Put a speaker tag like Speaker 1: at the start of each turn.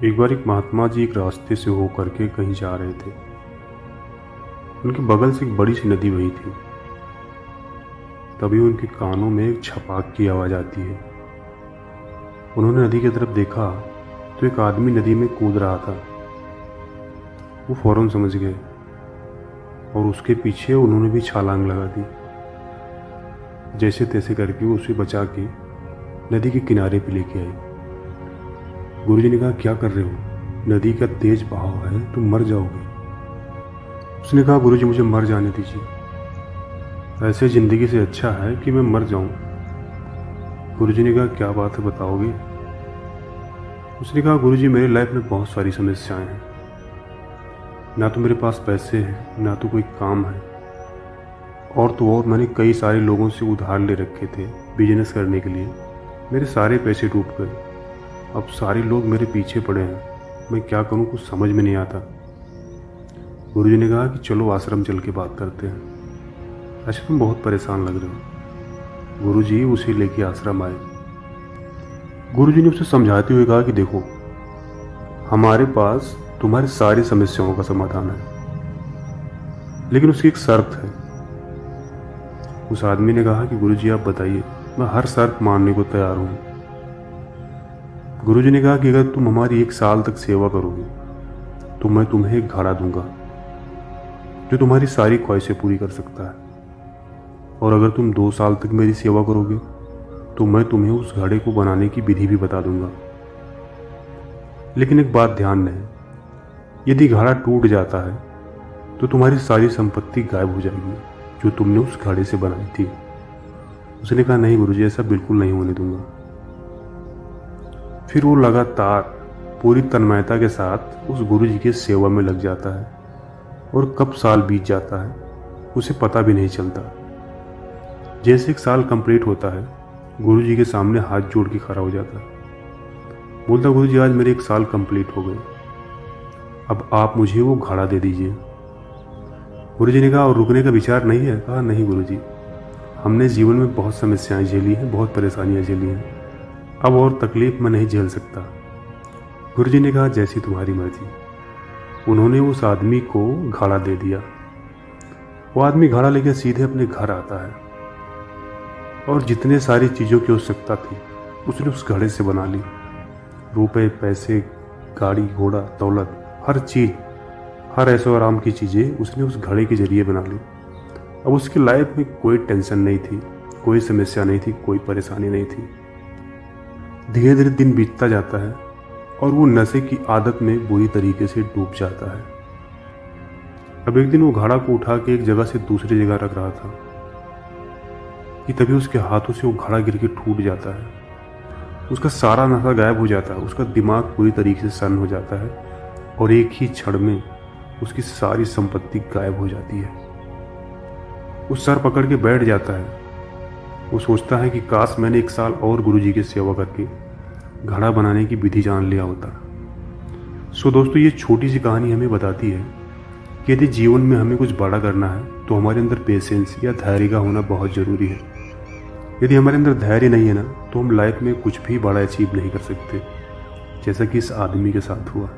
Speaker 1: एक बार एक महात्मा जी एक रास्ते से होकर के कहीं जा रहे थे। उनके बगल से एक बड़ी सी नदी बही थी। तभी उनके कानों में एक छपाक की आवाज़ आती है। उन्होंने नदी की तरफ देखा तो एक आदमी नदी में कूद रहा था। वो फौरन समझ गए और उसके पीछे उन्होंने भी छलांग लगा दी। जैसे तैसे करके वो उसे बचा के नदी के किनारे पे लेके आए। गुरुजी ने कहा, क्या कर रहे हो? नदी का तेज बहाव है, तुम मर जाओगे। उसने कहा, गुरुजी मुझे मर जाने दीजिए, ऐसे ज़िंदगी से अच्छा है कि मैं मर जाऊं। गुरुजी ने कहा, क्या बात है, बताओगे? उसने कहा, गुरुजी मेरे लाइफ में बहुत सारी समस्याएं हैं। ना तो मेरे पास पैसे हैं, ना तो कोई काम है, और तो और मैंने कई सारे लोगों से उधार ले रखे थे बिजनेस करने के लिए। मेरे सारे पैसे डूब गए। अब सारे लोग मेरे पीछे पड़े हैं, मैं क्या करूं, कुछ समझ में नहीं आता। गुरुजी ने कहा कि चलो आश्रम चल के बात करते हैं। अच्छा, तुम बहुत परेशान लग रहे हो। गुरुजी उसे लेके आश्रम आए। गुरुजी ने उसे समझाते हुए कहा कि देखो, हमारे पास तुम्हारी सारी समस्याओं का समाधान है, लेकिन उसकी एक शर्त है। उस आदमी ने कहा कि गुरुजी आप बताइए, मैं हर शर्त मानने को तैयार हूँ। गुरुजी ने कहा कि अगर तुम हमारी 1 साल तक सेवा करोगे तो मैं तुम्हें एक घड़ा दूंगा जो तुम्हारी सारी ख्वाहिशें पूरी कर सकता है, और अगर तुम 2 साल तक मेरी सेवा करोगे तो मैं तुम्हें उस घड़े को बनाने की विधि भी बता दूंगा। लेकिन एक बात ध्यान रहे, यदि घड़ा टूट जाता है तो तुम्हारी सारी संपत्ति गायब हो जाएगी जो तुमने उस घड़े से बनाई थी। उसने कहा, नहीं गुरुजी, ऐसा बिल्कुल नहीं होने दूंगा। फिर वो लगातार पूरी तन्मयता के साथ उस गुरुजी की सेवा में लग जाता है, और कब साल बीत जाता है उसे पता भी नहीं चलता। जैसे 1 साल कंप्लीट होता है, गुरुजी के सामने हाथ जोड़ के खड़ा हो जाता है। बोलता, गुरुजी आज मेरे 1 साल कंप्लीट हो गए, अब आप मुझे वो घड़ा दे दीजिए। गुरुजी ने कहा, और रुकने का विचार नहीं है? कहा, नहीं गुरुजी, हमने जीवन में बहुत समस्याएं झेली हैं, बहुत परेशानियां झेली हैं, अब और तकलीफ मैं नहीं झेल सकता। गुरुजी ने कहा, जैसी तुम्हारी मर्जी। उन्होंने उस आदमी को घड़ा दे दिया। वो आदमी घड़ा लेकर सीधे अपने घर आता है, और जितने सारी चीज़ों की आवश्यकता थी उसने उस घड़े से बना ली। रुपए, पैसे, गाड़ी घोड़ा, दौलत, हर चीज़, हर ऐशो आराम की चीज़ें उसने उस घड़े के जरिए बना ली। अब उसकी लाइफ में कोई टेंशन नहीं थी, कोई समस्या नहीं थी, कोई परेशानी नहीं थी। धीरे धीरे दिन बीतता जाता है और वो नशे की आदत में बुरी तरीके से डूब जाता है। अब एक दिन वो घड़ा को उठा के एक जगह से दूसरी जगह रख रहा था कि तभी उसके हाथों से वो घड़ा गिर के टूट जाता है। उसका सारा नशा गायब हो जाता है, उसका दिमाग पूरी तरीके से सन्न हो जाता है, और एक ही क्षण में उसकी सारी संपत्ति गायब हो जाती है। वो सर पकड़ के बैठ जाता है। वो सोचता है कि काश मैंने 1 साल और गुरुजी की सेवा करके घड़ा बनाने की विधि जान लिया होता। सो दोस्तों, ये छोटी सी कहानी हमें बताती है कि यदि जीवन में हमें कुछ बड़ा करना है तो हमारे अंदर पेशेंस या धैर्य का होना बहुत ज़रूरी है। यदि हमारे अंदर धैर्य नहीं है ना, तो हम लाइफ में कुछ भी बड़ा अचीव नहीं कर सकते, जैसा कि इस आदमी के साथ हुआ।